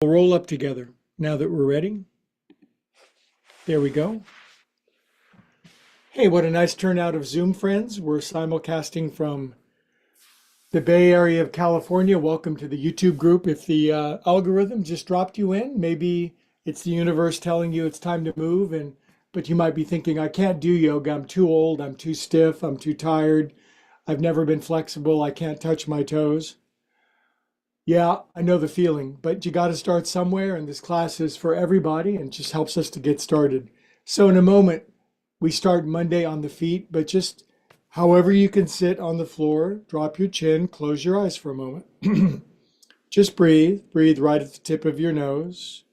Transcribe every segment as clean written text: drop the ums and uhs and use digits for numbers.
We'll roll up together now that we're ready. There we go. Hey, what a nice turnout of Zoom friends. We're simulcasting from the Bay Area of California. Welcome to the YouTube group. If the algorithm just dropped you in, maybe it's the universe telling you it's time to move, but you might be thinking, I can't do yoga. I'm too old. I'm too stiff. I'm too tired. I've never been flexible. I can't touch my toes. Yeah, I know the feeling, but you got to start somewhere, and this class is for everybody and just helps us to get started. So in a moment, we start Monday on the feet, but just however you can sit on the floor, drop your chin, close your eyes for a moment. Just breathe. Breathe right at the tip of your nose.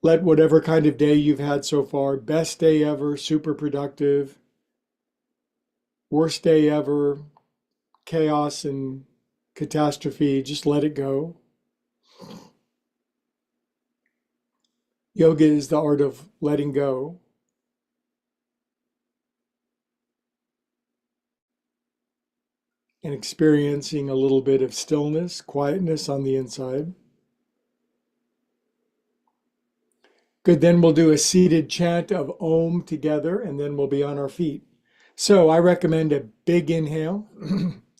Let whatever kind of day you've had so far, best day ever, super productive, worst day ever, chaos and catastrophe, just let it go. Yoga is the art of letting go. And experiencing a little bit of stillness, quietness on the inside. Good, then we'll do a seated chant of Om together, and then we'll be on our feet. So I recommend a big inhale.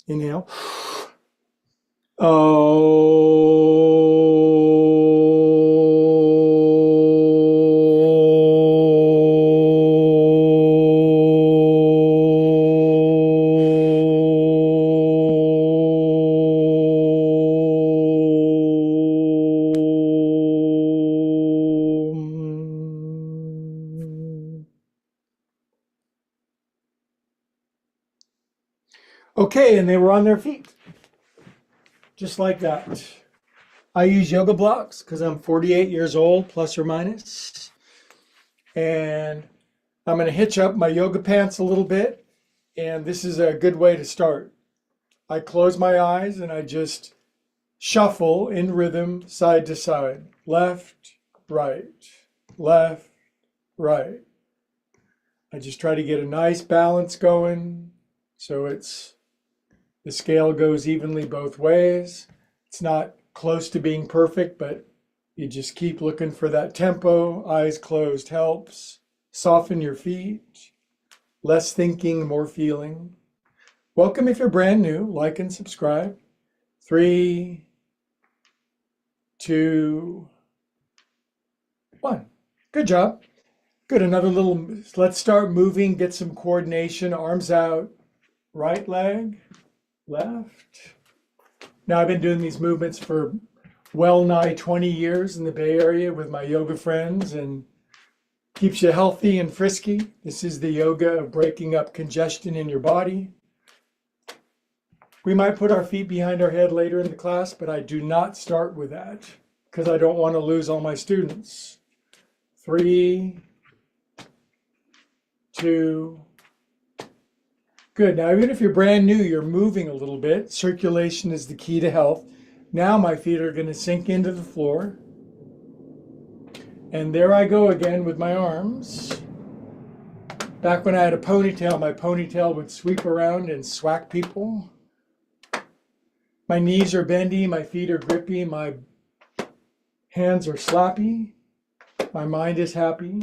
Inhale. Okay, and they were on their feet. Just like that. I use yoga blocks because I'm 48 years old, plus or minus. And I'm going to hitch up my yoga pants a little bit. And this is a good way to start. I close my eyes and I just shuffle in rhythm, side to side. Left, right, left, right. I just try to get a nice balance going. So the scale goes evenly both ways. It's not close to being perfect, but you just keep looking for that tempo. Eyes closed helps. Soften your feet. Less thinking, more feeling. Welcome if you're brand new. Like and subscribe. 3, 2, 1. Good job. Good. Another little, let's start moving. Get some coordination. Arms out. Right leg. Left. Now I've been doing these movements for well nigh 20 years in the Bay Area with my yoga friends, and keeps you healthy and frisky. This is the yoga of breaking up congestion in your body. We might put our feet behind our head later in the class, but I do not start with that because I don't want to lose all my students. 3, 2, good. Now, even if you're brand new, you're moving a little bit. Circulation is the key to health. Now my feet are going to sink into the floor. And there I go again with my arms. Back when I had a ponytail, my ponytail would sweep around and swack people. My knees are bendy, my feet are grippy, my hands are slappy. My mind is happy.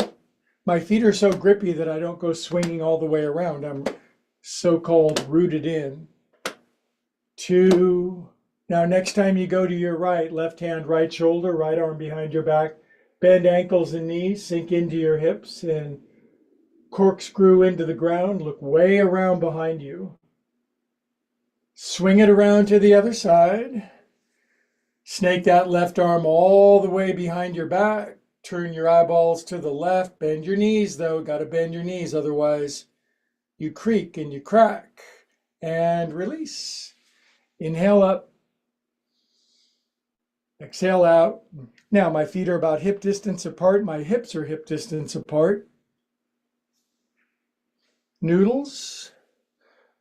My feet are so grippy that I don't go swinging all the way around. I'm so-called rooted in. 2. Now next time you go to your right, left hand, right shoulder, right arm behind your back, bend ankles and knees, sink into your hips and corkscrew into the ground. Look way around behind you. Swing it around to the other side. Snake that left arm all the way behind your back. Turn your eyeballs to the left. Bend your knees though. Got to bend your knees, otherwise you creak and you crack. And release. Inhale up. Exhale out. Now my feet are about hip distance apart. My hips are hip distance apart. Noodles.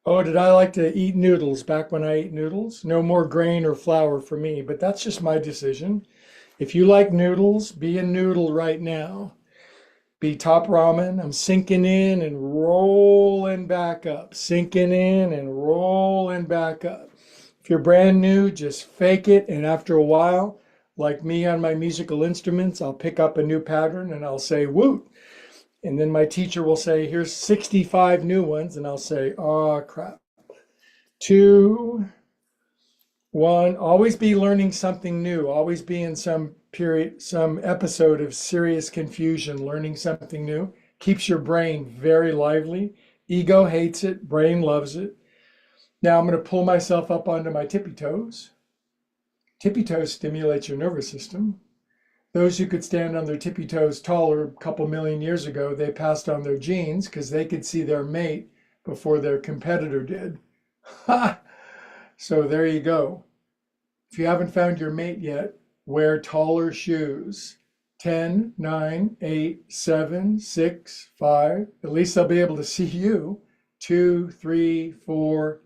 Oh, did I like to eat noodles back when I ate noodles? No more grain or flour for me, but that's just my decision. If you like noodles, be a noodle right now. Be top ramen. I'm sinking in and rolling back up. Sinking in and rolling back up. If you're brand new, just fake it. And after a while, Like me on my musical instruments, I'll pick up a new pattern and I'll say, woot. And then my teacher will say, here's 65 new ones. And I'll say, oh, crap. 2, 1. Always be learning something new. Always be in some period, some episode of serious confusion, learning something new. Keeps your brain very lively. Ego hates it. Brain loves it. Now I'm going to pull myself up onto my tippy toes. Tippy toes stimulates your nervous system. Those who could stand on their tippy toes taller a couple million years ago, they passed on their genes because they could see their mate before their competitor did. Ha! So there you go. If you haven't found your mate yet, wear taller shoes. 10, 9, 8, 7, 6, 5. At least they'll be able to see you. 2, 3, 4,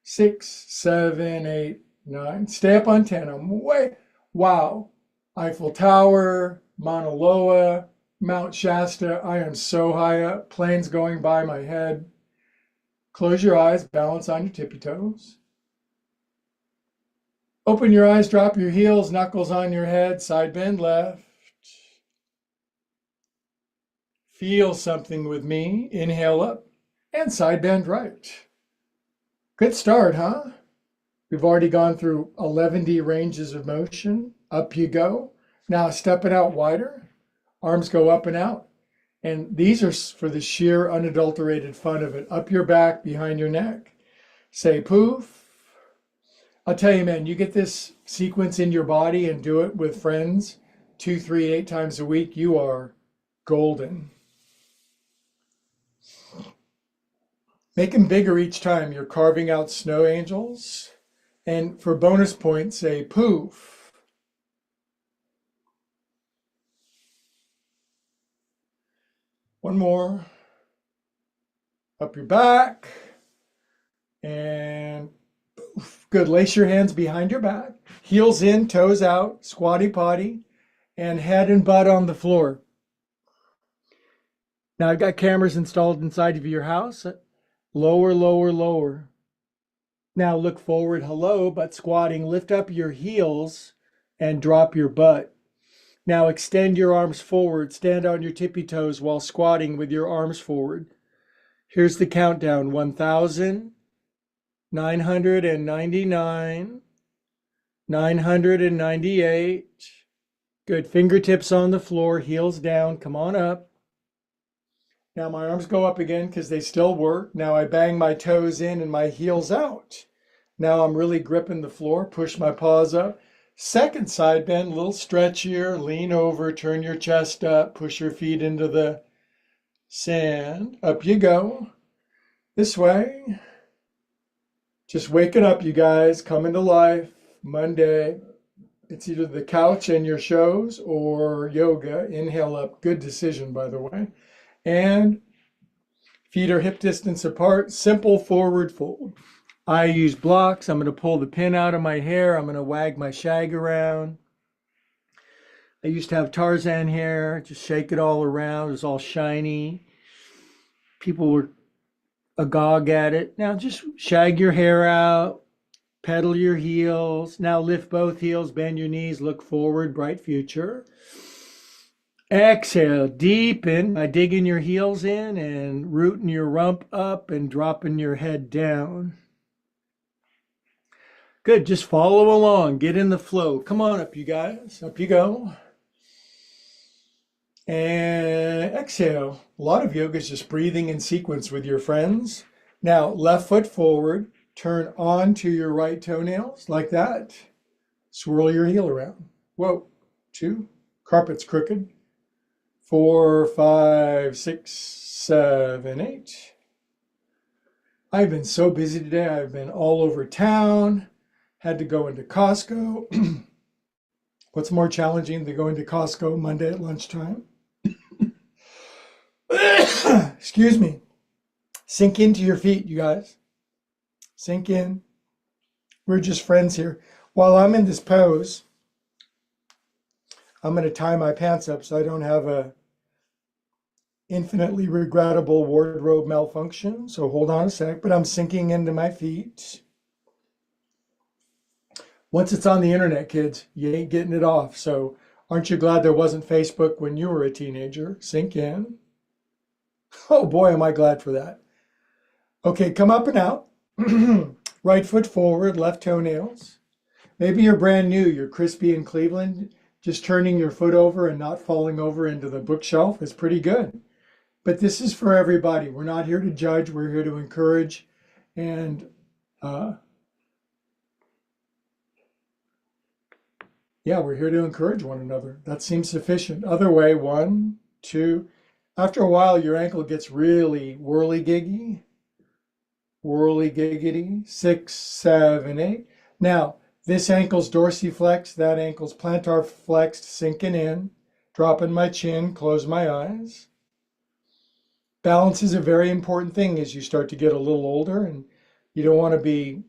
6, 7, 8, 9. Stay up on 10. I'm way. Wow. Eiffel Tower, Mauna Loa, Mount Shasta. I am so high up. Planes going by my head. Close your eyes, balance on your tippy toes. Open your eyes, drop your heels, knuckles on your head, side bend left. Feel something with me. Inhale up and side bend right. Good start, huh? We've already gone through 11D ranges of motion. Up you go. Now step it out wider. Arms go up and out. And these are for the sheer unadulterated fun of it. Up your back, behind your neck. Say poof. I'll tell you, man, you get this sequence in your body and do it with friends 2, 3, 8 times a week, you are golden. Make them bigger each time. You're carving out snow angels. And for bonus points, say poof. One more. Up your back. And poof. Good. Lace your hands behind your back. Heels in, toes out, squatty potty, and head and butt on the floor. Now I've got cameras installed inside of your house. Lower, lower, lower. Now look forward, hello, but squatting. Lift up your heels and drop your butt. Now extend your arms forward. Stand on your tippy toes while squatting with your arms forward. Here's the countdown. 1,999, 998. Good. Fingertips on the floor, heels down. Come on up. Now my arms go up again because they still work. Now I bang my toes in and my heels out. Now I'm really gripping the floor. Push my paws up. Second side bend, a little stretchier. Lean over, turn your chest up, push your feet into the sand. Up you go. This way. Just waking up, you guys. Coming to life. Monday. It's either the couch and your shows or yoga. Inhale up. Good decision, by the way. And feet are hip distance apart. Simple forward fold. I use blocks. I'm going to pull the pin out of my hair. I'm going to wag my shag around. I used to have Tarzan hair. Just shake it all around. It was all shiny. People were agog at it. Now just shag your hair out. Pedal your heels. Now lift both heels. Bend your knees. Look forward. Bright future. Exhale, deepen by digging your heels in and rooting your rump up and dropping your head down. Good, just follow along, get in the flow. Come on up, you guys, up you go. And exhale. A lot of yoga is just breathing in sequence with your friends. Now, left foot forward, turn onto your right toenails like that. Swirl your heel around. Whoa, 2, carpet's crooked. 4, 5, 6, 7, 8. I've been so busy today. I've been all over town. Had to go into Costco. What's more challenging than going to Costco Monday at lunchtime? Excuse me. Sink into your feet, you guys. Sink in. We're just friends here. While I'm in this pose, I'm going to tie my pants up so I don't have a infinitely regrettable wardrobe malfunction. So hold on a sec, but I'm sinking into my feet. Once it's on the internet, kids, you ain't getting it off. So aren't you glad there wasn't Facebook when you were a teenager? Sink in. Oh boy, am I glad for that. Okay, come up and out. Right foot forward, left toenails. Maybe you're brand new, you're crispy in Cleveland. Just turning your foot over and not falling over into the bookshelf is pretty good. But this is for everybody. We're not here to judge, we're here to encourage. And yeah, we're here to encourage one another. That seems sufficient. Other way, 1, 2. After a while, your ankle gets really whirly-giggity. Whirly-giggity. 6, 7, 8. Now, this ankle's dorsiflexed, that ankle's plantar flexed, sinking in, dropping my chin, close my eyes. Balance is a very important thing as you start to get a little older, and you don't want to be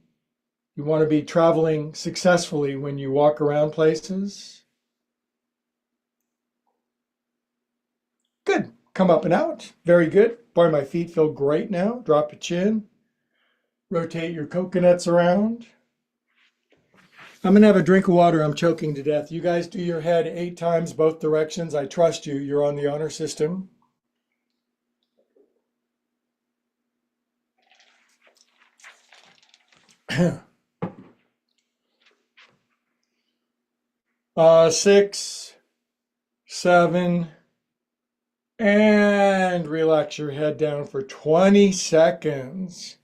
you want to be traveling successfully when you walk around places. Good. Come up and out. Very good. Boy, my feet feel great now. Drop your chin. Rotate your coconuts around. I'm going to have a drink of water. I'm choking to death. You guys do your head 8 times both directions. I trust you. You're on the honor system. Six, 7, and relax your head down for 20 seconds.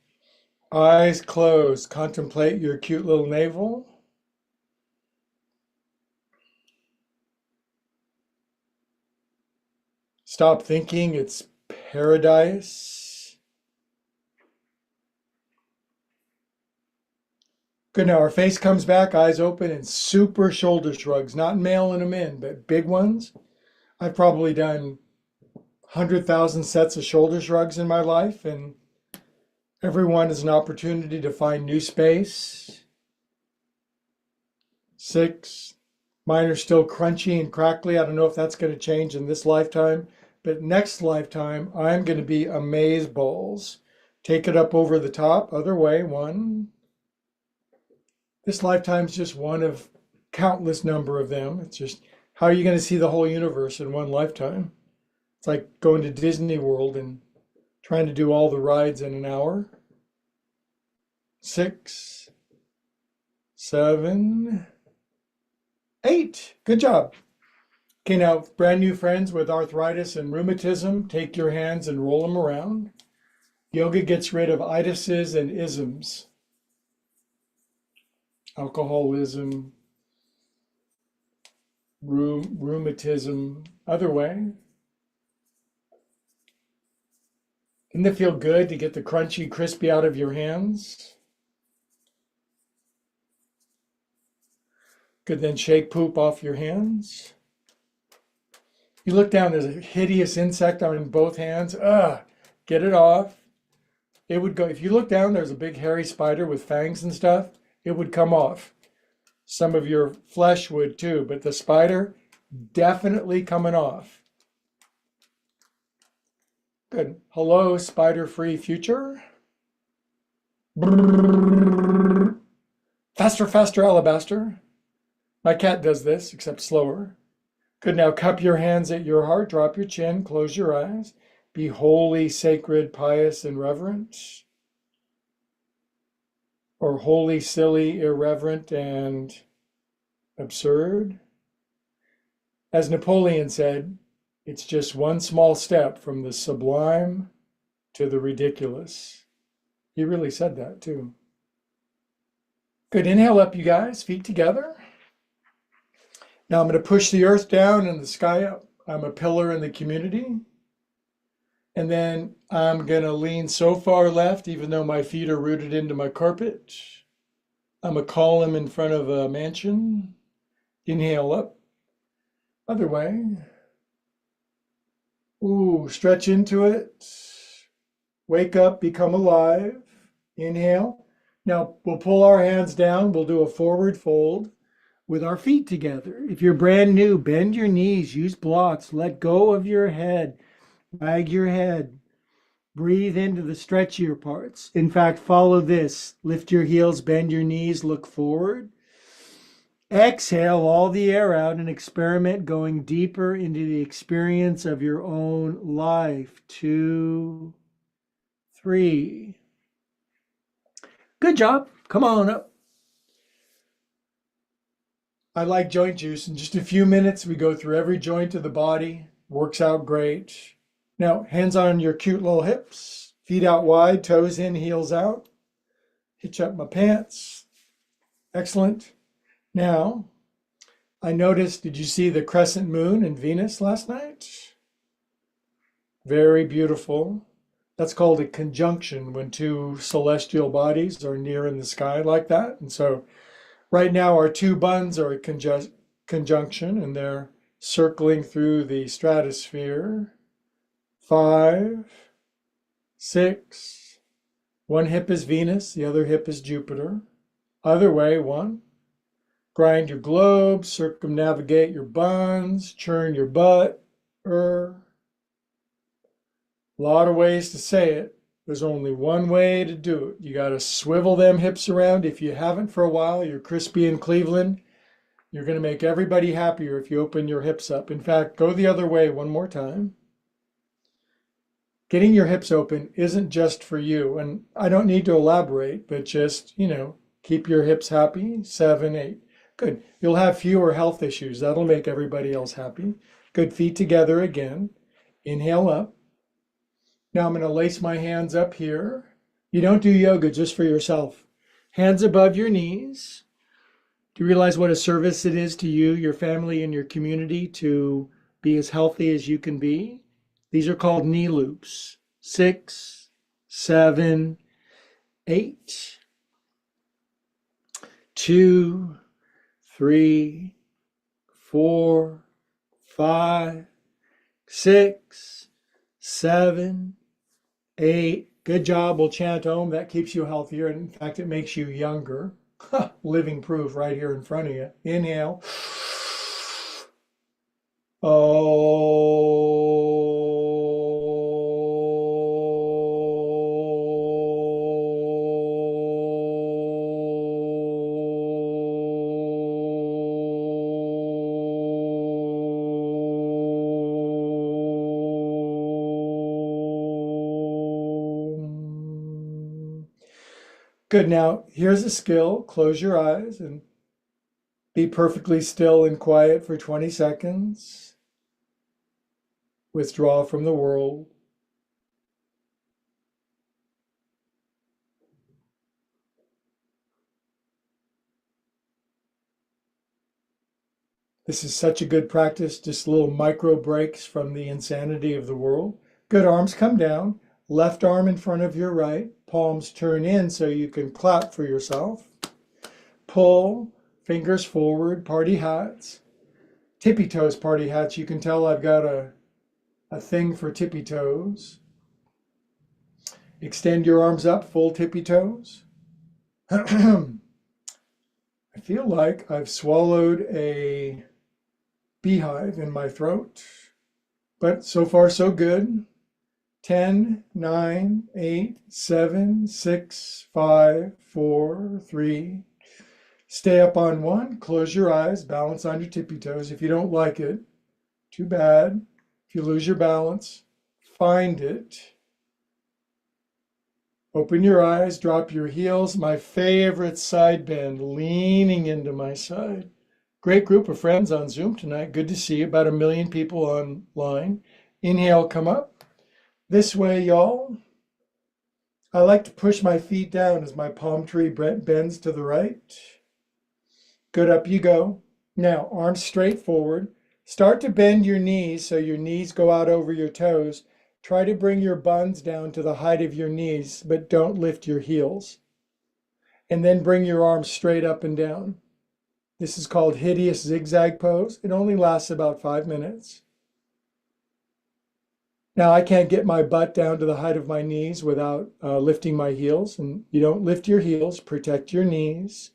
Eyes closed. Contemplate your cute little navel. Stop thinking it's paradise. Good. Now our face comes back, eyes open, and super shoulder shrugs. Not mailing them in, but big ones. I've probably done 100,000 sets of shoulder shrugs in my life, and everyone is an opportunity to find new space. 6. Mine are still crunchy and crackly. I don't know if that's going to change in this lifetime, but next lifetime, I'm going to be amaze balls. Take it up over the top. Other way. 1. This lifetime's just one of countless number of them. It's just, how are you going to see the whole universe in one lifetime? It's like going to Disney World and trying to do all the rides in an hour. 6, 7, 8. Good job. Okay, now brand new friends with arthritis and rheumatism, take your hands and roll them around. Yoga gets rid of itises and isms. Alcoholism, rheumatism, other way. Doesn't it feel good to get the crunchy, crispy out of your hands? Good, then shake poop off your hands. You look down, there's a hideous insect on both hands. Get it off. It would go, if you look down, there's a big hairy spider with fangs and stuff. It would come off. Some of your flesh would too, but the spider definitely coming off. Good. Hello, spider-free future. Faster, faster, alabaster. My cat does this, except slower. Good. Now cup your hands at your heart, drop your chin, close your eyes. Be holy, sacred, pious, and reverent. Or holy, silly, irreverent, and absurd. As Napoleon said, it's just one small step from the sublime to the ridiculous. He really said that too. Good. Inhale up, you guys, feet together. Now I'm going to push the earth down and the sky up. I'm a pillar in the community. And then I'm going to lean so far left, even though my feet are rooted into my carpet. I'm a column in front of a mansion. Inhale up. Other way. Ooh, stretch into it. Wake up, become alive. Inhale. Now we'll pull our hands down. We'll do a forward fold with our feet together. If you're brand new, bend your knees, use blocks, let go of your head. Wag your head. Breathe into the stretchier parts. In fact, follow this. Lift your heels, bend your knees, look forward. Exhale all the air out and experiment going deeper into the experience of your own life. 2, 3. Good job. Come on up. I like joint juice. In just a few minutes, we go through every joint of the body. Works out great. Now, hands on your cute little hips. Feet out wide, toes in, heels out. Hitch up my pants. Excellent. Now, I noticed, did you see the crescent moon and Venus last night? Very beautiful. That's called a conjunction when two celestial bodies are near in the sky like that. And so right now our two buns are a conjunction and they're circling through the stratosphere. 5, 6. One hip is Venus, the other hip is Jupiter. Other way, 1. Grind your globes, circumnavigate your buns, churn your butt. A lot of ways to say it. There's only one way to do it. You got to swivel them hips around. If you haven't for a while, you're crispy in Cleveland. You're going to make everybody happier if you open your hips up. In fact, go the other way one more time. Getting your hips open isn't just for you. And I don't need to elaborate, but just, keep your hips happy. 7, 8. Good. You'll have fewer health issues. That'll make everybody else happy. Good. Feet together again. Inhale up. Now I'm going to lace my hands up here. You don't do yoga just for yourself. Hands above your knees. Do you realize what a service it is to you, your family, and your community to be as healthy as you can be? These are called knee loops. 6, 7, 8. 2, 3, 4, 5, 6, 7, 8. Good job. We'll chant Om. That keeps you healthier. And in fact, it makes you younger. Living proof right here in front of you. Inhale. Good. Now, here's a skill. Close your eyes and be perfectly still and quiet for 20 seconds. Withdraw from the world. This is such a good practice, just little micro breaks from the insanity of the world. Good. Arms come down. Left arm in front of your right. Palms turn in so you can clap for yourself. Pull. Fingers forward. Party hats. Tippy toes party hats. You can tell I've got a thing for tippy toes. Extend your arms up. Full tippy toes. I feel like I've swallowed a beehive in my throat. But so far so good. 10, 9, 8, 7, 6, 5, 4, 3. Stay up on 1. Close your eyes. Balance on your tippy toes. If you don't like it, too bad. If you lose your balance, find it. Open your eyes. Drop your heels. My favorite side bend, leaning into my side. Great group of friends on Zoom tonight. Good to see you. About 1 million people online. Inhale, come up. This way, y'all. I like to push my feet down as my palm tree bends to the right. Good, up you go. Now, arms straight forward. Start to bend your knees so your knees go out over your toes. Try to bring your buns down to the height of your knees, but don't lift your heels. And then bring your arms straight up and down. This is called hideous zigzag pose. It only lasts about 5 minutes. Now I can't get my butt down to the height of my knees without lifting my heels. And you don't lift your heels, protect your knees.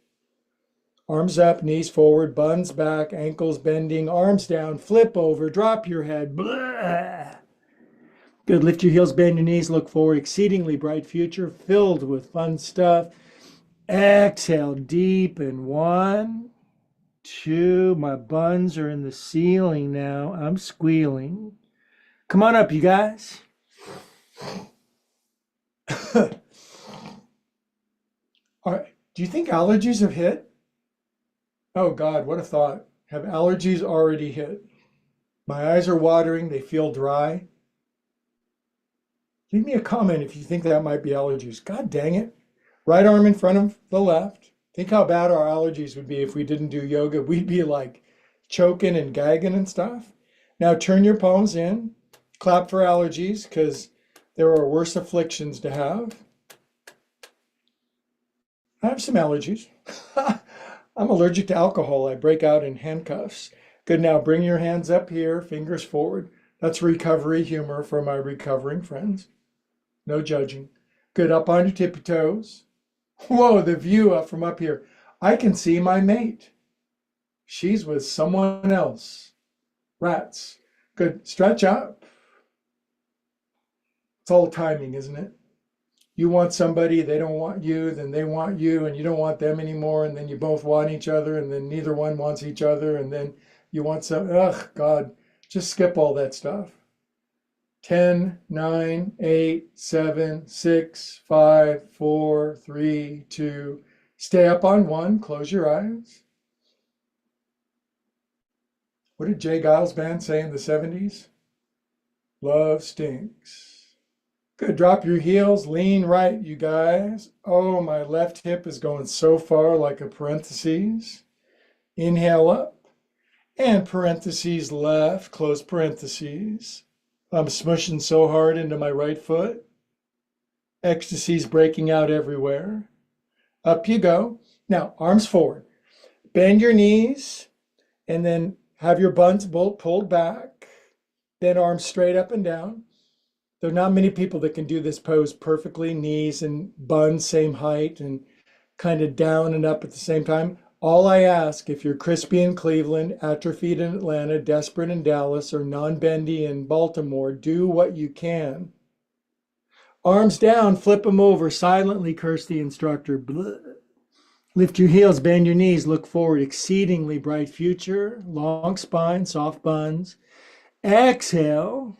Arms up, knees forward, buns back, ankles bending, arms down, flip over, drop your head. Blah. Good, lift your heels, bend your knees, look forward. Exceedingly bright future filled with fun stuff. Exhale deep in 1, 2. My buns are in the ceiling now. I'm squealing. Come on up, you guys. All right. Do you think allergies have hit? Oh God, what a thought. Have allergies already hit? My eyes are watering. They feel dry. Leave me a comment if you think that might be allergies. God dang it. Right arm in front of the left. Think how bad our allergies would be if we didn't do yoga. We'd be like choking and gagging and stuff. Now turn your palms in. Clap for allergies because there are worse afflictions to have. I have some allergies. I'm allergic to alcohol. I break out in handcuffs. Good, now bring your hands up here, fingers forward. That's recovery humor for my recovering friends. No judging. Good, up on your tippy toes. Whoa, the view up from up here. I can see my mate. She's with someone else. Rats. Good, stretch up. It's all timing, isn't it? You want somebody, they don't want you, then they want you, and you don't want them anymore, and then you both want each other, and then neither one wants each other, and then you want some, ugh, God, just skip all that stuff. 10, 9, 8, 7, 6, 5, 4, 3, 2. Stay up on 1, close your eyes. What did Jay Giles Band say in the 70s? Love stinks. Good, drop your heels, lean right, you guys. Oh, my left hip is going so far like a parentheses. Inhale up, and parentheses left, close parentheses. I'm smushing so hard into my right foot. Ecstasy's breaking out everywhere. Up you go. Now, arms forward. Bend your knees, and then have your buns pulled back. Then arms straight up and down. There are not many people that can do this pose perfectly, knees and buns same height and kind of down and up at the same time. All I ask, if you're crispy in Cleveland, atrophied in Atlanta, desperate in Dallas, or non-bendy in Baltimore, do what you can. Arms down, flip them over, silently curse the instructor. Blah. Lift your heels, bend your knees, look forward, exceedingly bright future, long spine, soft buns. Exhale.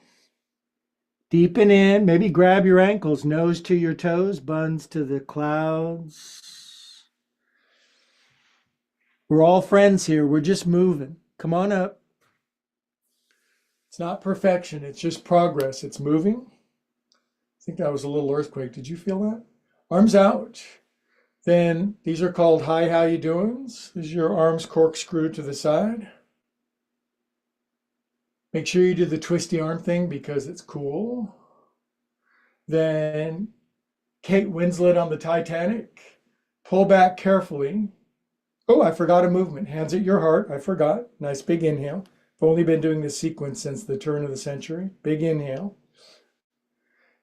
Deepen in, maybe grab your ankles, nose to your toes, buns to the clouds. We're all friends here. We're just moving. Come on up. It's not perfection. It's just progress. It's moving. I think that was a little earthquake. Did you feel that? Arms out. Then these are called hi, how you doings. These are your arms corkscrew to the side. Make sure you do the twisty arm thing because it's cool. Then Kate Winslet on the Titanic. Pull back carefully. Oh, I forgot a movement. Hands at your heart. I forgot. Nice big inhale. I've only been doing this sequence since the turn of the century. Big inhale.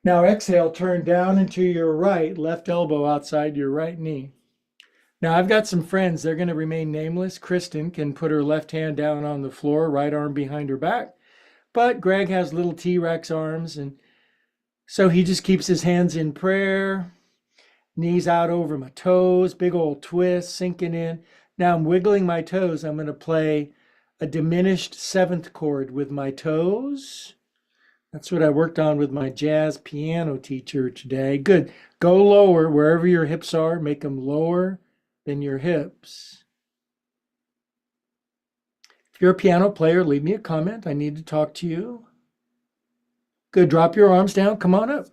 Now exhale, turn down and to your right, left elbow outside your right knee. Now I've got some friends. They're going to remain nameless. Kristen can put her left hand down on the floor, right arm behind her back. But Greg has little T-Rex arms, and so he just keeps his hands in prayer, knees out over my toes, big old twist, sinking in. Now I'm wiggling my toes. I'm going to play a diminished 7th chord with my toes. That's what I worked on with my jazz piano teacher today. Good. Go lower wherever your hips are. Make them lower than your hips. If you're a piano player, leave me a comment. I need to talk to you. Good. Drop your arms down. Come on up.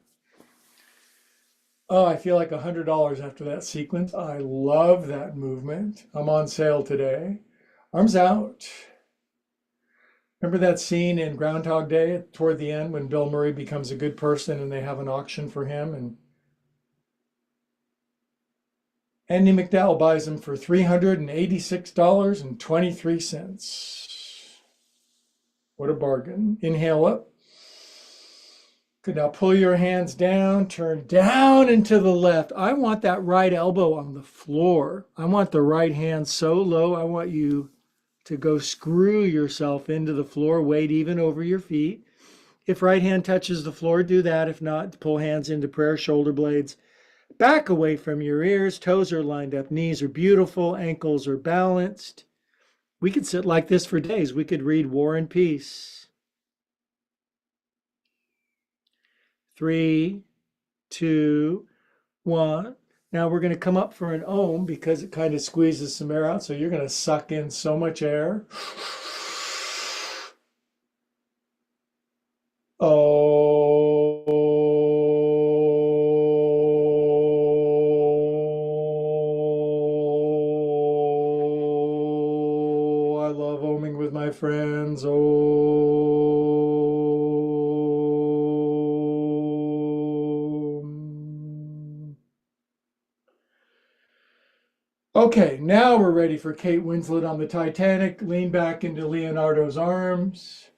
Oh, I feel like $100 after that sequence. I love that movement. I'm on sale today. Arms out. Remember that scene in Groundhog Day toward the end when Bill Murray becomes a good person and they have an auction for him, and Andy McDowell buys him for $386.23. What a bargain. Inhale up. Good, now pull your hands down, turn down and to the left. I want that right elbow on the floor. I want the right hand so low. I want you to go screw yourself into the floor, weight even over your feet. If right hand touches the floor, do that. If not, pull hands into prayer, shoulder blades back away from your ears. Toes are lined up, knees are beautiful, ankles are balanced. We could sit like this for days. We could read War and Peace. 3, 2, 1. Now we're going to come up for an Om because it kind of squeezes some air out. So you're going to suck in so much air. Oh, I love oming with my friends. Oh. Okay, now we're ready for Kate Winslet on the Titanic. Lean back into Leonardo's arms.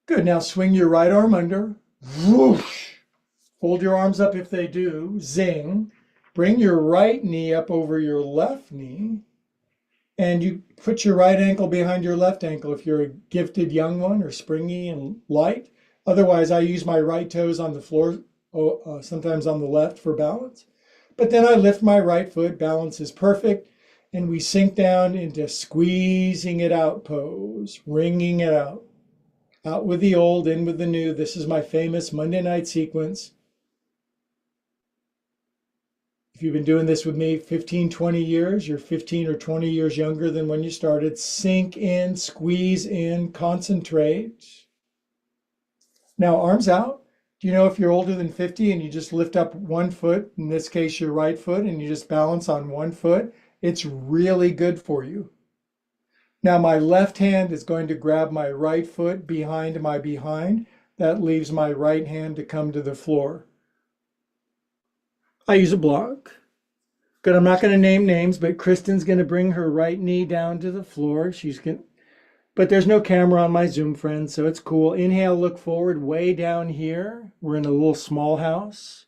Good. Now swing your right arm under. Whoosh. Hold your arms up if they do. Zing. Bring your right knee up over your left knee. And you put your right ankle behind your left ankle if you're a gifted young one or springy and light. Otherwise, I use my right toes on the floor, sometimes on the left for balance. But then I lift my right foot. Balance is perfect. And we sink down into squeezing it out pose, wringing it out. Out with the old, in with the new. This is my famous Monday night sequence. If you've been doing this with me 15, 20 years, you're 15 or 20 years younger than when you started. Sink in, squeeze in, concentrate. Now, arms out. Do you know if you're older than 50 and you just lift up one foot, in this case, your right foot, and you just balance on one foot, it's really good for you. Now my left hand is going to grab my right foot behind my behind. That leaves my right hand to come to the floor. I use a block. Good, I'm not going to name names, but Kristen's going to bring her right knee down to the floor. But there's no camera on my Zoom, friends, so it's cool. Inhale, look forward, way down here. We're in a little small house.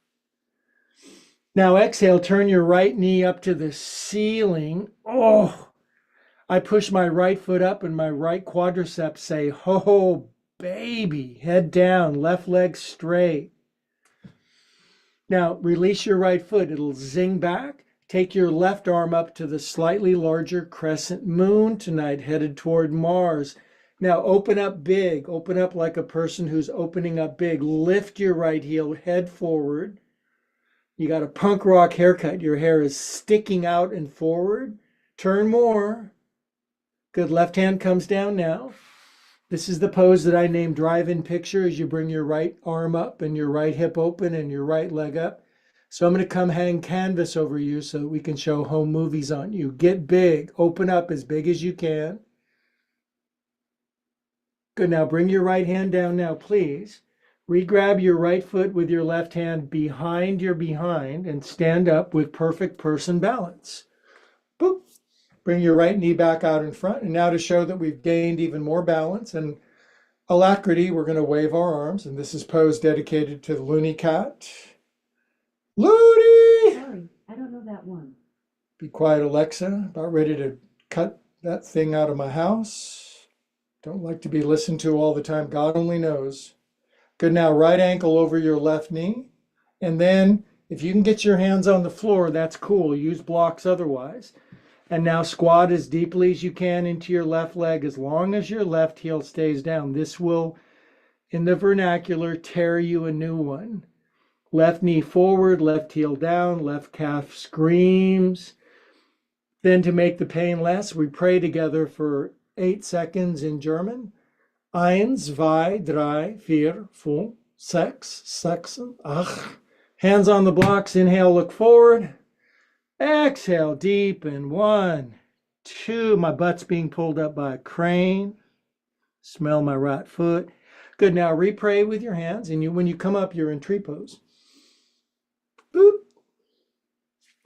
Now exhale, turn your right knee up to the ceiling. Oh! I push my right foot up and my right quadriceps say, ho, baby, head down, left leg straight. Now release your right foot. It'll zing back. Take your left arm up to the slightly larger crescent moon tonight, headed toward Mars. Now open up big. Open up like a person who's opening up big. Lift your right heel, head forward. You got a punk rock haircut. Your hair is sticking out and forward. Turn more. Good. Left hand comes down now. This is the pose that I named drive-in picture as you bring your right arm up and your right hip open and your right leg up. So I'm going to come hang canvas over you so that we can show home movies on you. Get big. Open up as big as you can. Good. Now bring your right hand down now, please. Re-grab your right foot with your left hand behind your behind and stand up with perfect person balance. Boop. Bring your right knee back out in front. And now to show that we've gained even more balance and alacrity, we're going to wave our arms. And this is pose dedicated to the Looney Cat. Looney! Sorry, I don't know that one. Be quiet, Alexa. About ready to cut that thing out of my house. Don't like to be listened to all the time. God only knows. Good. Now right ankle over your left knee. And then if you can get your hands on the floor, that's cool. Use blocks otherwise. And now squat as deeply as you can into your left leg as long as your left heel stays down. This will, in the vernacular, tear you a new one. Left knee forward, left heel down, left calf screams. Then to make the pain less, we pray together for 8 seconds in German. 1, 2, 3, 4, 5, 6, 7, 8. Hands on the blocks. Inhale, look forward. Exhale, deepen. 1, 2. My butt's being pulled up by a crane. Smell my right foot. Good. Now repray with your hands. And when you come up, you're in tree pose. Boop.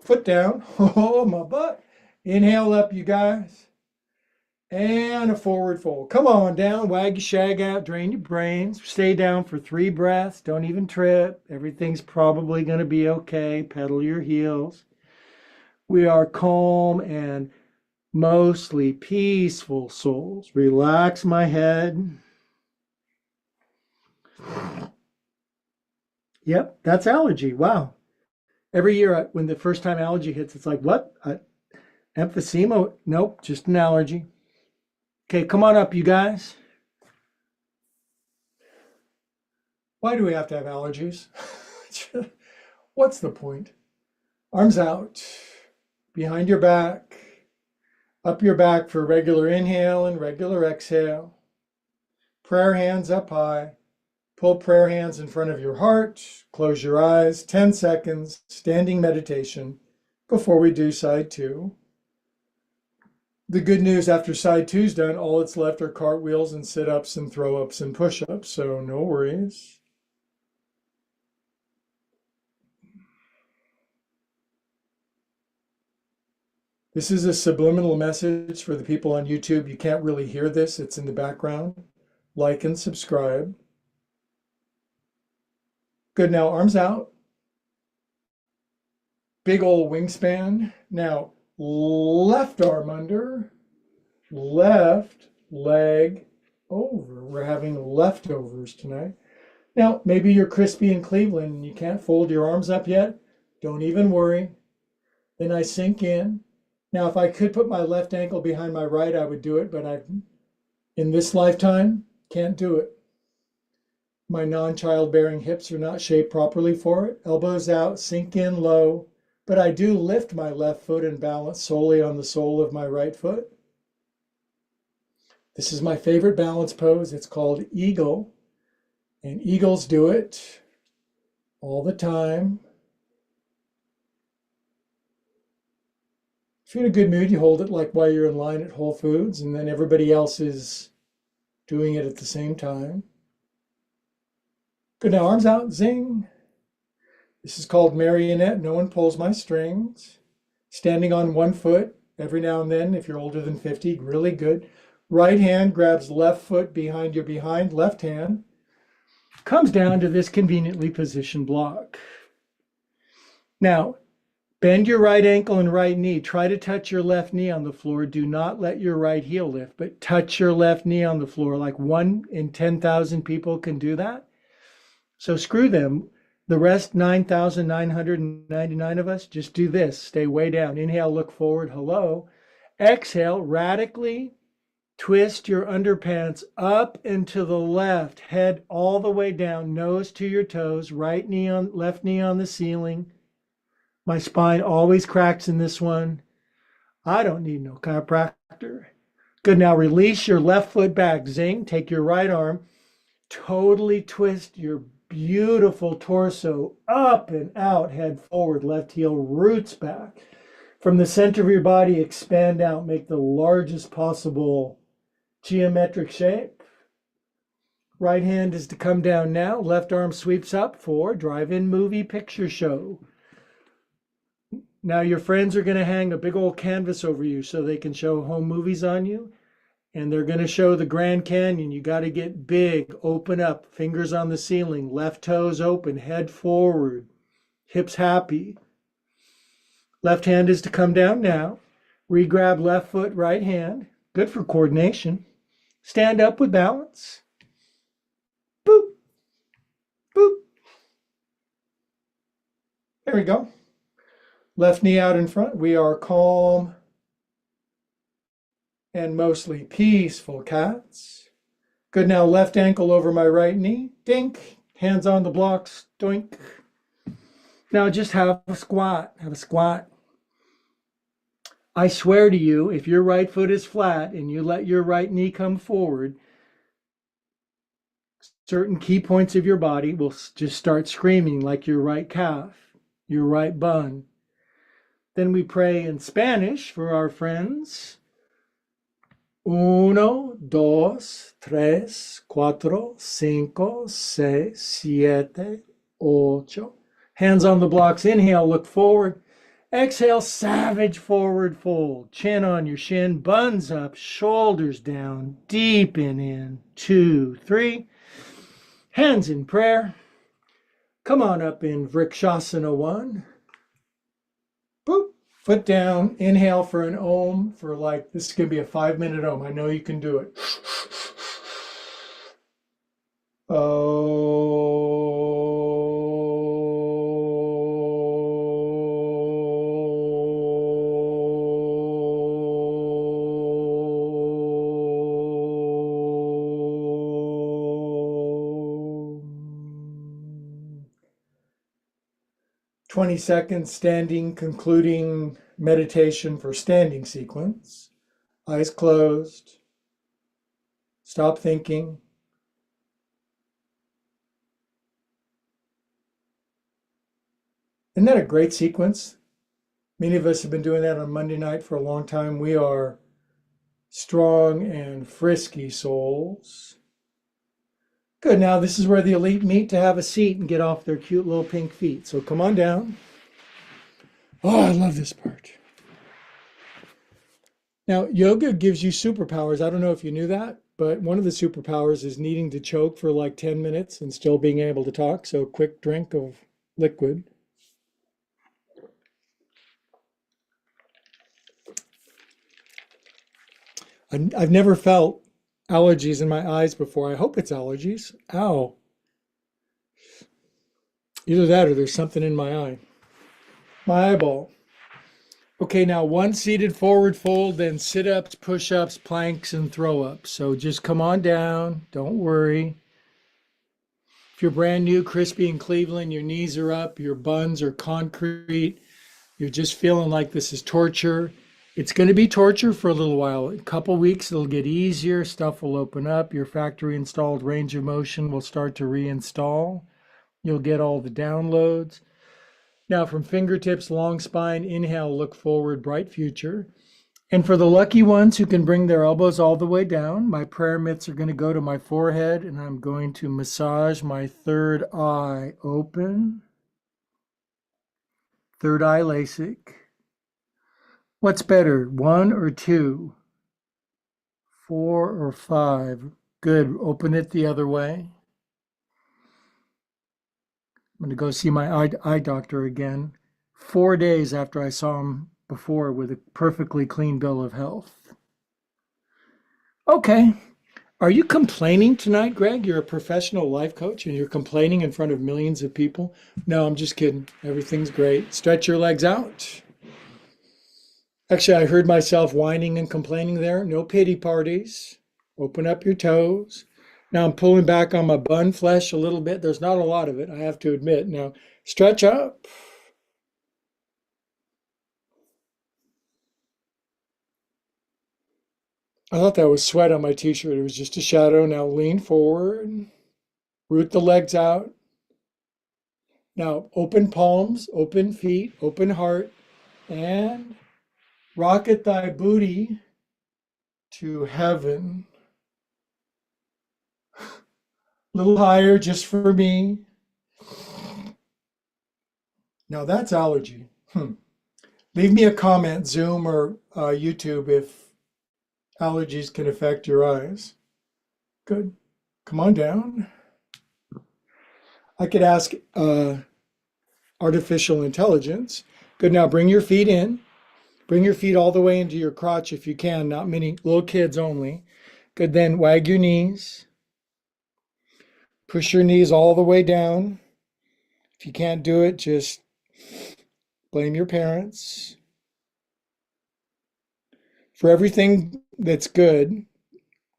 Foot down. Oh, my butt. Inhale up, you guys. And a forward fold. Come on down. Wag your shag out. Drain your brains. Stay down for 3 breaths. Don't even trip. Everything's probably going to be okay. Pedal your heels. We are calm and mostly peaceful souls. Relax my head. Yep, that's allergy. Wow. Every year when the first time allergy hits, it's like, what? Emphysema? Nope, just an allergy. Okay, come on up, you guys. Why do we have to have allergies? What's the point? Arms out, behind your back, up your back for regular inhale and regular exhale. Prayer hands up high. Pull prayer hands in front of your heart. Close your eyes. 10 seconds, standing meditation before we do side two. The good news after side two's done, all that's left are cartwheels and sit-ups and throw-ups and push-ups, so no worries. This is a subliminal message for the people on YouTube. You can't really hear this. It's in the background. Like and subscribe. Good, now arms out. Big old wingspan. Now left arm under, left leg over. We're having leftovers tonight. Now, maybe you're crispy in Cleveland and you can't fold your arms up yet. Don't even worry. Then I sink in. Now, if I could put my left ankle behind my right, I would do it, but in this lifetime, can't do it. My non-childbearing hips are not shaped properly for it. Elbows out, sink in low, but I do lift my left foot and balance solely on the sole of my right foot. This is my favorite balance pose. It's called Eagle, and eagles do it all the time. If you're in a good mood, you hold it like while you're in line at Whole Foods, and then everybody else is doing it at the same time. Good, now arms out, zing. This is called marionette. No one pulls my strings. Standing on one foot every now and then, if you're older than 50, really good. Right hand grabs left foot behind your behind, left hand comes down to this conveniently positioned block. Now, bend your right ankle and right knee. Try to touch your left knee on the floor. Do not let your right heel lift, but touch your left knee on the floor. Like 1 in 10,000 people can do that. So screw them. The rest, 9,999 of us, just do this. Stay way down. Inhale, look forward. Hello. Exhale, radically twist your underpants up and to the left. Head all the way down, nose to your toes. Right knee on, left knee on the ceiling. My spine always cracks in this one. I don't need no chiropractor. Good, now release your left foot back. Zing, take your right arm. Totally twist your beautiful torso up and out, head forward, left heel roots back. From the center of your body, expand out, make the largest possible geometric shape. Right hand is to come down now. Left arm sweeps up for drive-in movie picture show. Now your friends are going to hang a big old canvas over you so they can show home movies on you. And they're going to show the Grand Canyon. You got to get big, open up, fingers on the ceiling, left toes open, head forward, hips happy. Left hand is to come down now. Re-grab left foot, right hand. Good for coordination. Stand up with balance. Boop, boop. There we go. Left knee out in front. We are calm and mostly peaceful cats. Good, now left ankle over my right knee. Dink. Hands on the blocks. Doink. Now just have a squat. Have a squat. I swear to you, if your right foot is flat and you let your right knee come forward, certain key points of your body will just start screaming, like your right calf, your right bun. Then we pray in Spanish for our friends. 1, 2, 3, 4, 5, 6, 7, 8. Hands on the blocks. Inhale, look forward. Exhale, savage forward fold. Chin on your shin, buns up, shoulders down, deepen in. 2, 3. Hands in prayer. Come on up in Vrikshasana 1. Boop. Foot down. Inhale for an Om for like, this is going to be a 5-minute Om. I know you can do it. Oh. 20 seconds standing, concluding meditation for standing sequence. Eyes closed. Stop thinking. Isn't that a great sequence? Many of us have been doing that on Monday night for a long time. We are strong and frisky souls. Good. Now this is where the elite meet to have a seat and get off their cute little pink feet. So come on down. Oh, I love this part. Now, yoga gives you superpowers. I don't know if you knew that, but one of the superpowers is needing to choke for like 10 minutes and still being able to talk. So quick drink of liquid. I've never felt allergies in my eyes before. I hope it's allergies. Ow. Either that or there's something in my eye. My eyeball. Okay, now one seated forward fold, then sit-ups, push-ups, planks, and throw-ups. So just come on down. Don't worry. If you're brand new, crispy in Cleveland, your knees are up, your buns are concrete, you're just feeling like this is torture. It's going to be torture for a little while. A couple weeks, it'll get easier. Stuff will open up. Your factory installed range of motion will start to reinstall. You'll get all the downloads. Now, from fingertips, long spine, inhale, look forward, bright future. And for the lucky ones who can bring their elbows all the way down, my prayer mitts are going to go to my forehead, and I'm going to massage my third eye open. Third eye LASIK. What's better, 1 or 2? 4 or 5? Good. Open it the other way. I'm going to go see my eye doctor again 4 days after I saw him before with a perfectly clean bill of health. Okay. Are you complaining tonight, Greg? You're a professional life coach and you're complaining in front of millions of people? No, I'm just kidding. Everything's great. Stretch your legs out. Actually, I heard myself whining and complaining there. No pity parties. Open up your toes. Now I'm pulling back on my bun flesh a little bit. There's not a lot of it, I have to admit. Now stretch up. I thought that was sweat on my t-shirt. It was just a shadow. Now lean forward. Root the legs out. Now open palms, open feet, open heart, and rocket thy booty to heaven. A little higher just for me. Now that's allergy. Leave me a comment, Zoom or YouTube, if allergies can affect your eyes. Good. Come on down. I could ask artificial intelligence. Good. Now bring your feet in. Bring your feet all the way into your crotch if you can, not many, little kids only. Good. Then wag your knees. Push your knees all the way down. If you can't do it, just blame your parents. For everything that's good,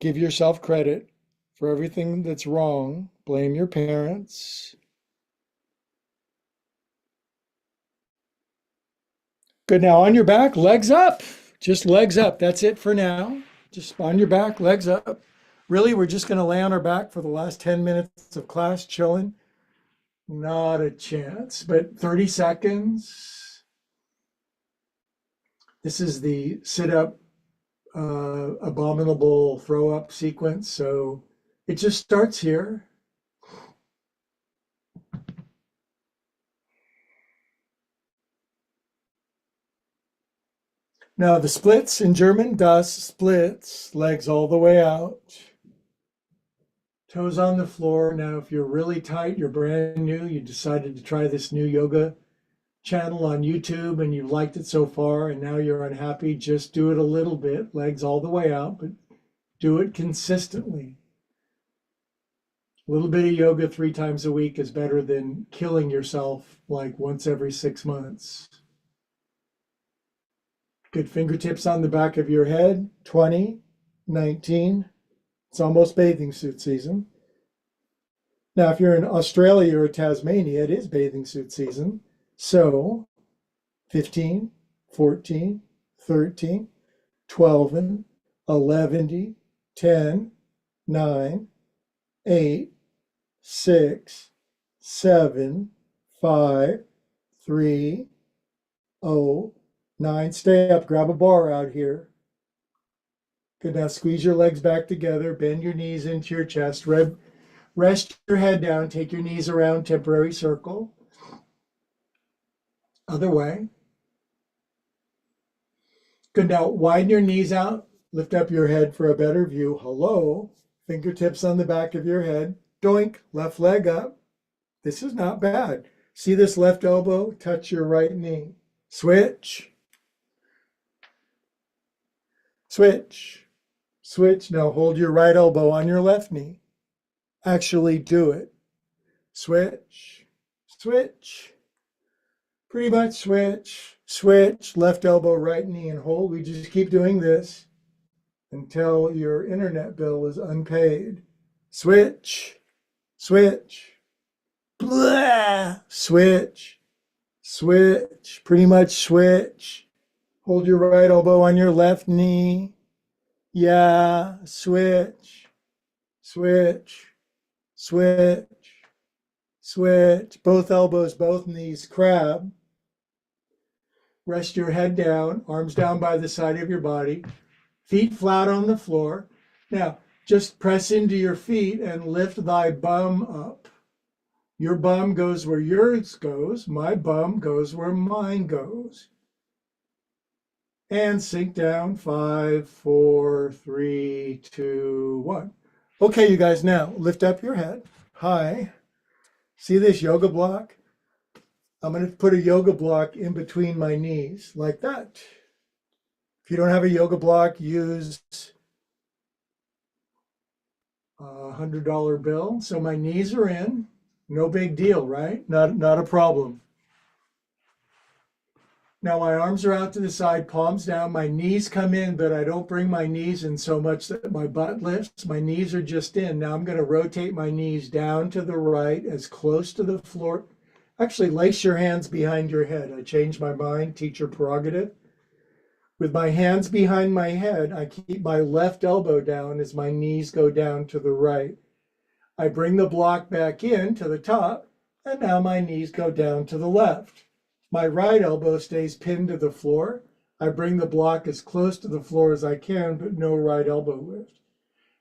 give yourself credit. For everything that's wrong, blame your parents. Good. Now on your back, legs up. Just legs up. That's it for now. Just on your back, legs up. Really, we're just going to lay on our back for the last 10 minutes of class, chilling. Not a chance, but 30 seconds. This is the sit-up abominable throw-up sequence. So it just starts here. Now the splits in German, das splits, legs all the way out. Toes on the floor. Now, if you're really tight, you're brand new, you decided to try this new yoga channel on YouTube and you've liked it so far and now you're unhappy, just do it a little bit, legs all the way out, but do it consistently. A little bit of yoga 3 times a week is better than killing yourself like once every 6 months. Good. Fingertips on the back of your head. 20, 19. It's almost bathing suit season. Now, if you're in Australia or Tasmania, it is bathing suit season. So 15, 14, 13, 12, 11, 10, 9, 8, 6, 7, 5, 3, 0, 9. Stay up. Grab a bar out here. Good. Now squeeze your legs back together. Bend your knees into your chest. Rest your head down. Take your knees around, temporary circle. Other way. Good. Now widen your knees out. Lift up your head for a better view. Hello. Fingertips on the back of your head. Doink. Left leg up. This is not bad. See this left elbow? Touch your right knee. Switch. Switch. Switch. Now hold your right elbow on your left knee. Actually do it. Switch. Switch. Pretty much switch. Switch. Left elbow, right knee, and hold. We just keep doing this until your internet bill is unpaid. Switch. Switch. Blah. Switch. Switch. Pretty much switch. Hold your right elbow on your left knee. Yeah. Switch. Switch. Switch. Switch. Both elbows, both knees. Crab. Rest your head down, arms down by the side of your body, feet flat on the floor. Now, just press into your feet and lift thy bum up. Your bum goes where yours goes. My bum goes where mine goes. And sink down. 5, 4, 3, 2, 1. Okay, you guys, now lift up your head high. See this yoga block? I'm going to put a yoga block in between my knees like that. If you don't have a yoga block, use a $100 bill. So my knees are in. No big deal, right? Not a problem. Now my arms are out to the side, palms down. My knees come in, but I don't bring my knees in so much that my butt lifts. My knees are just in. Now I'm going to rotate my knees down to the right as close to the floor. Actually, lace your hands behind your head. I changed my mind, teacher prerogative. With my hands behind my head, I keep my left elbow down as my knees go down to the right. I bring the block back in to the top, and now my knees go down to the left. My right elbow stays pinned to the floor. I bring the block as close to the floor as I can, but no right elbow lift.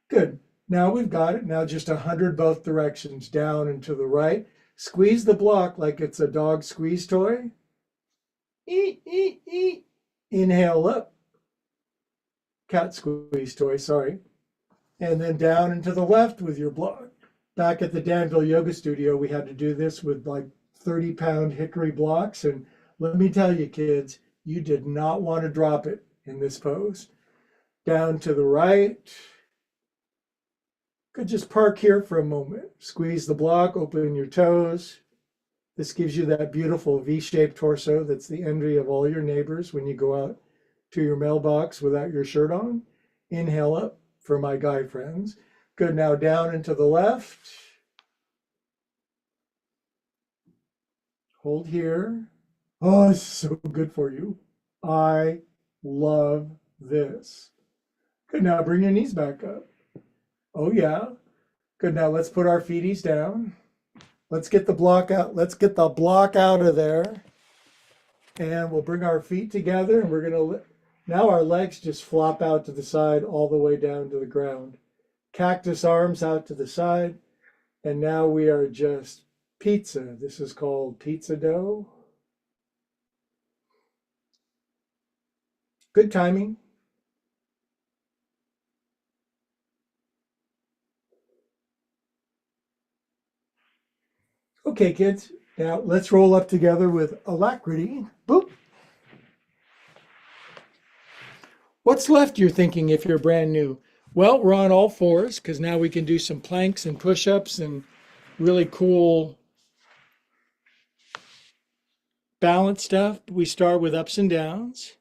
Good. Now we've got it. Now just 100 both directions, down and to the right. Squeeze the block like it's a dog squeeze toy. Eat, eat, eat. Inhale up. Cat squeeze toy, sorry. And then down and to the left with your block. Back at the Danville Yoga Studio, we had to do this with like 30-pound hickory blocks. And let me tell you, kids, you did not want to drop it in this pose. Down to the right. Could just park here for a moment. Squeeze the block, open your toes. This gives you that beautiful V-shaped torso that's the envy of all your neighbors when you go out to your mailbox without your shirt on. Inhale up for my guy friends. Good, now down and to the left. Hold here. Oh, it's so good for you. I love this. Good, now bring your knees back up. Oh yeah. Good, now let's put our feeties down. Let's get the block out. Let's get the block out of there. And we'll bring our feet together and we're gonna, now our legs just flop out to the side all the way down to the ground. Cactus arms out to the side. And now we are just pizza. This is called pizza dough. Good timing. Okay, kids, now let's roll up together with alacrity. Boop. What's left, you're thinking, if you're brand new? Well, we're on all fours because now we can do some planks and push-ups and really cool balance stuff. We start with ups and downs.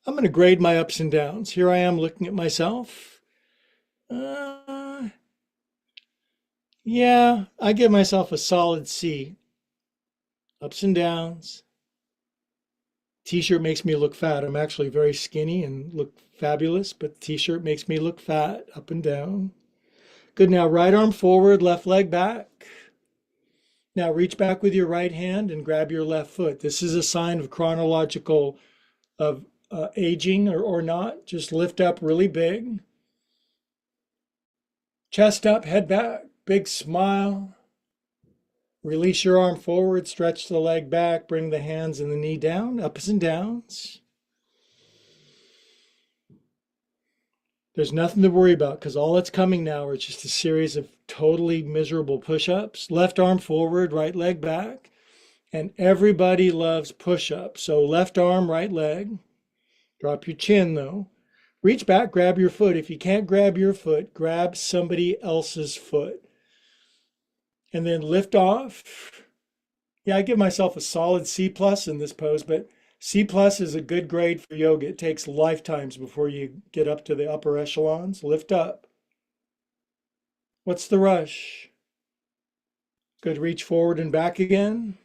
I'm going to grade my ups and downs. Here I am looking at myself. Yeah, I give myself a solid C. Ups and downs. T-shirt makes me look fat. I'm actually very skinny and look fabulous, but t-shirt makes me look fat up and down. Good. Now right arm forward, left leg back. Now reach back with your right hand and grab your left foot. This is a sign of chronological of aging or not. Just lift up really big. Chest up, head back, big smile. Release your arm forward, stretch the leg back, bring the hands and the knee down, ups and downs. There's nothing to worry about because all that's coming now are just a series of totally miserable push-ups. Left arm forward, right leg back. And everybody loves push-ups. So left arm, right leg. Drop your chin though. Reach back, grab your foot. If you can't grab your foot, grab somebody else's foot. And then lift off. Yeah, I give myself a solid C plus in this pose, but C plus is a good grade for yoga. It takes lifetimes before you get up to the upper echelons. Lift up. What's the rush? Good. Reach forward and back again.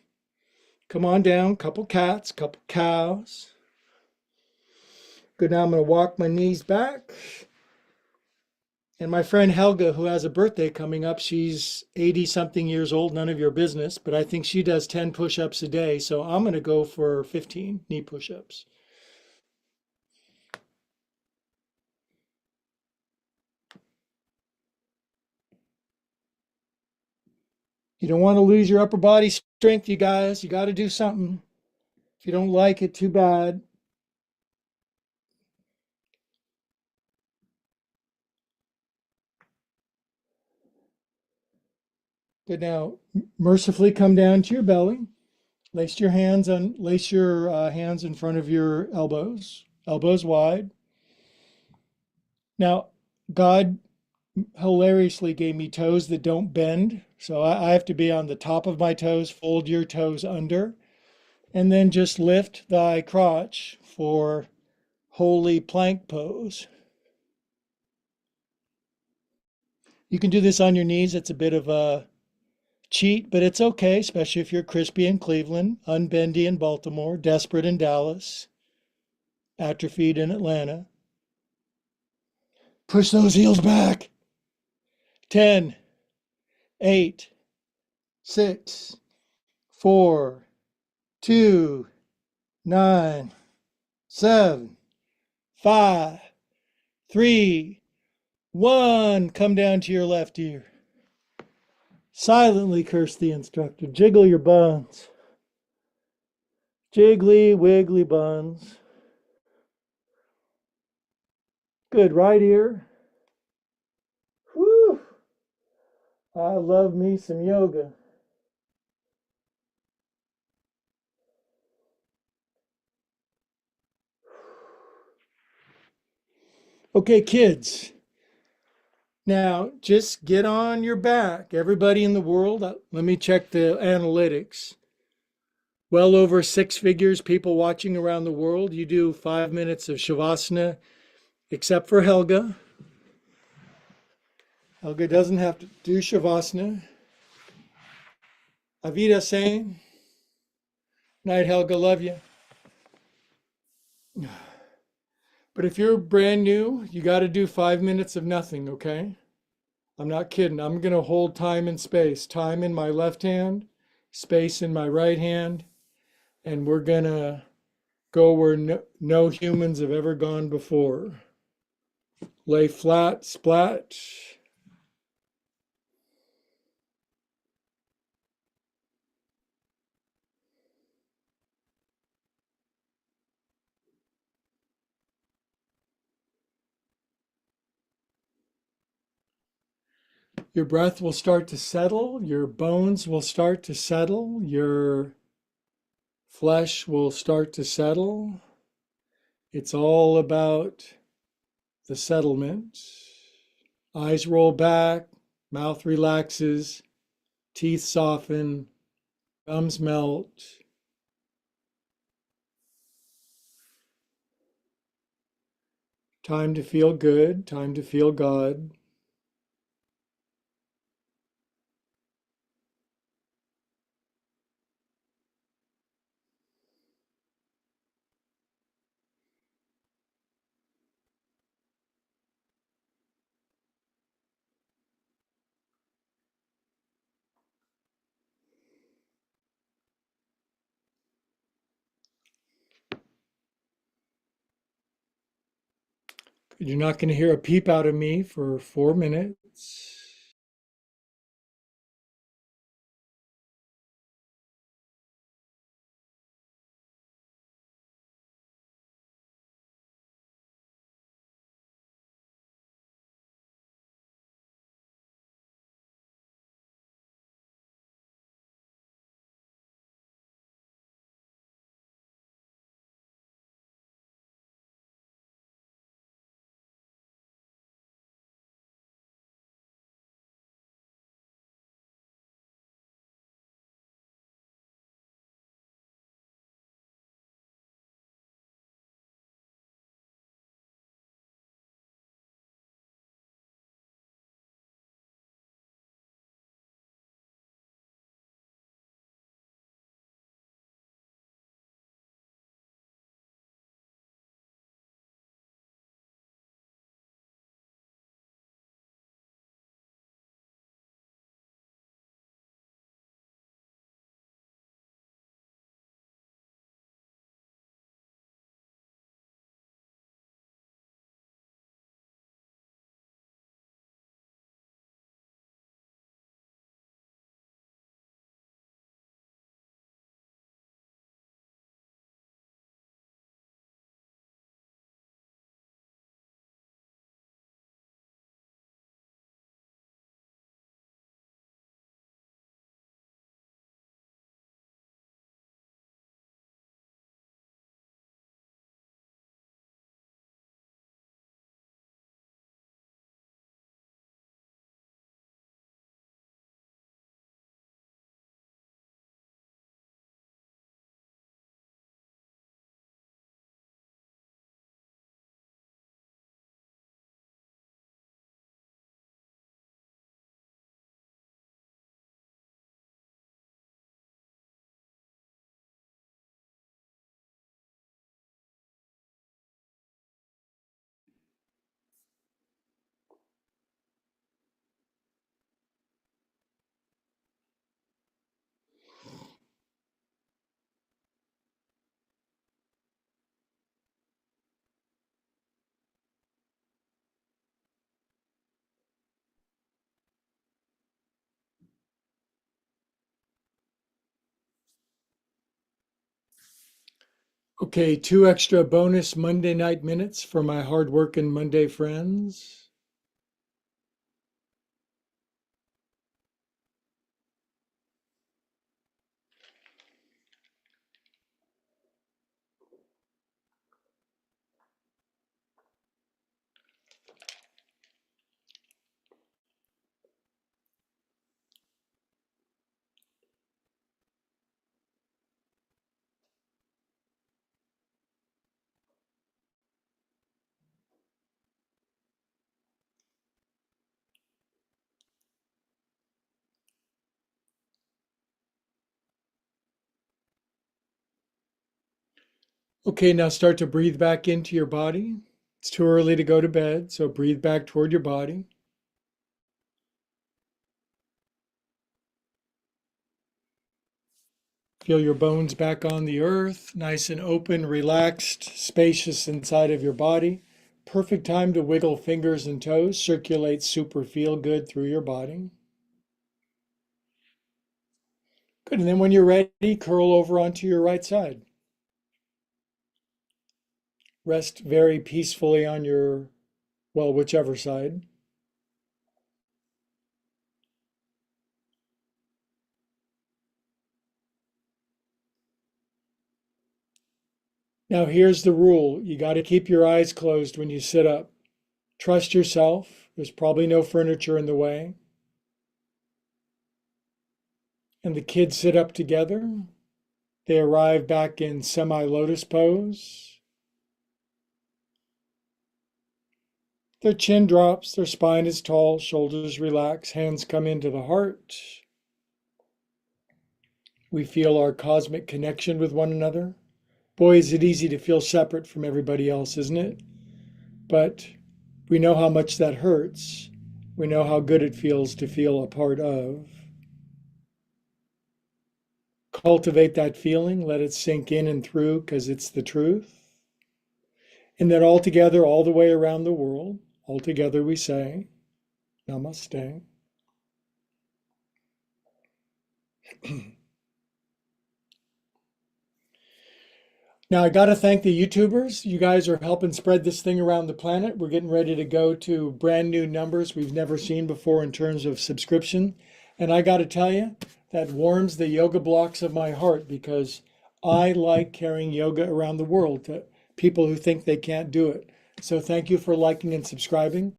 Come on down. Couple cats, couple cows. Good. Now I'm going to walk my knees back. And my friend Helga, who has a birthday coming up, she's 80 something years old, none of your business, but I think she does 10 push-ups a day. So I'm going to go for 15 knee push-ups. You don't want to lose your upper body strength, you guys. You got to do something. If you don't like it, too bad. Good. Now, mercifully come down to your belly. Lace your hands hands in front of your elbows, elbows wide. Now, God hilariously gave me toes that don't bend, so I have to be on the top of my toes. Fold your toes under, and then just lift thy crotch for holy plank pose. You can do this on your knees. It's a bit of a cheat, but it's okay, especially if you're crispy in Cleveland, unbendy in Baltimore, desperate in Dallas, atrophied in Atlanta. Push those heels back. 10, 8, 6, 4, 2, 9, 7, 5, 3, 1. Come down to your left ear. Silently curse the instructor. Jiggle your buns. Jiggly, wiggly buns. Good. Right ear. Whew. I love me some yoga. Okay, kids. Now, just get on your back. Everybody in the world, let me check the analytics. Well over six figures people watching around the world. You do 5 minutes of Shavasana, except for Helga. Helga doesn't have to do Shavasana. Avita saying, night, Helga, love you. But if you're brand new, you got to do 5 minutes of nothing, okay? I'm not kidding. I'm going to hold time and space. Time in my left hand, space in my right hand, and we're going to go where no humans have ever gone before. Lay flat, splat. Your breath will start to settle, your bones will start to settle, your flesh will start to settle. It's all about the settlement. Eyes roll back, mouth relaxes, teeth soften, gums melt. Time to feel good, time to feel God. You're not going to hear a peep out of me for 4 minutes. Okay, 2 extra bonus Monday night minutes for my hard-working Monday friends. Okay, now start to breathe back into your body. It's too early to go to bed, so breathe back toward your body. Feel your bones back on the earth, nice and open, relaxed, spacious inside of your body. Perfect time to wiggle fingers and toes, circulate super feel good through your body. Good, and then when you're ready, curl over onto your right side. Rest very peacefully on your, well, whichever side. Now here's the rule. You got to keep your eyes closed when you sit up. Trust yourself. There's probably no furniture in the way. And the kids sit up together. They arrive back in semi-lotus pose. Their chin drops, their spine is tall, shoulders relax, hands come into the heart. We feel our cosmic connection with one another. Boy, is it easy to feel separate from everybody else, isn't it? But we know how much that hurts. We know how good it feels to feel a part of. Cultivate that feeling, let it sink in and through because it's the truth. And then all together, all the way around the world, all together we say, Namaste. Now, I got to thank the YouTubers. You guys are helping spread this thing around the planet. We're getting ready to go to brand new numbers we've never seen before in terms of subscription. And I got to tell you, that warms the yoga blocks of my heart because I like carrying yoga around the world to people who think they can't do it. So thank you for liking and subscribing.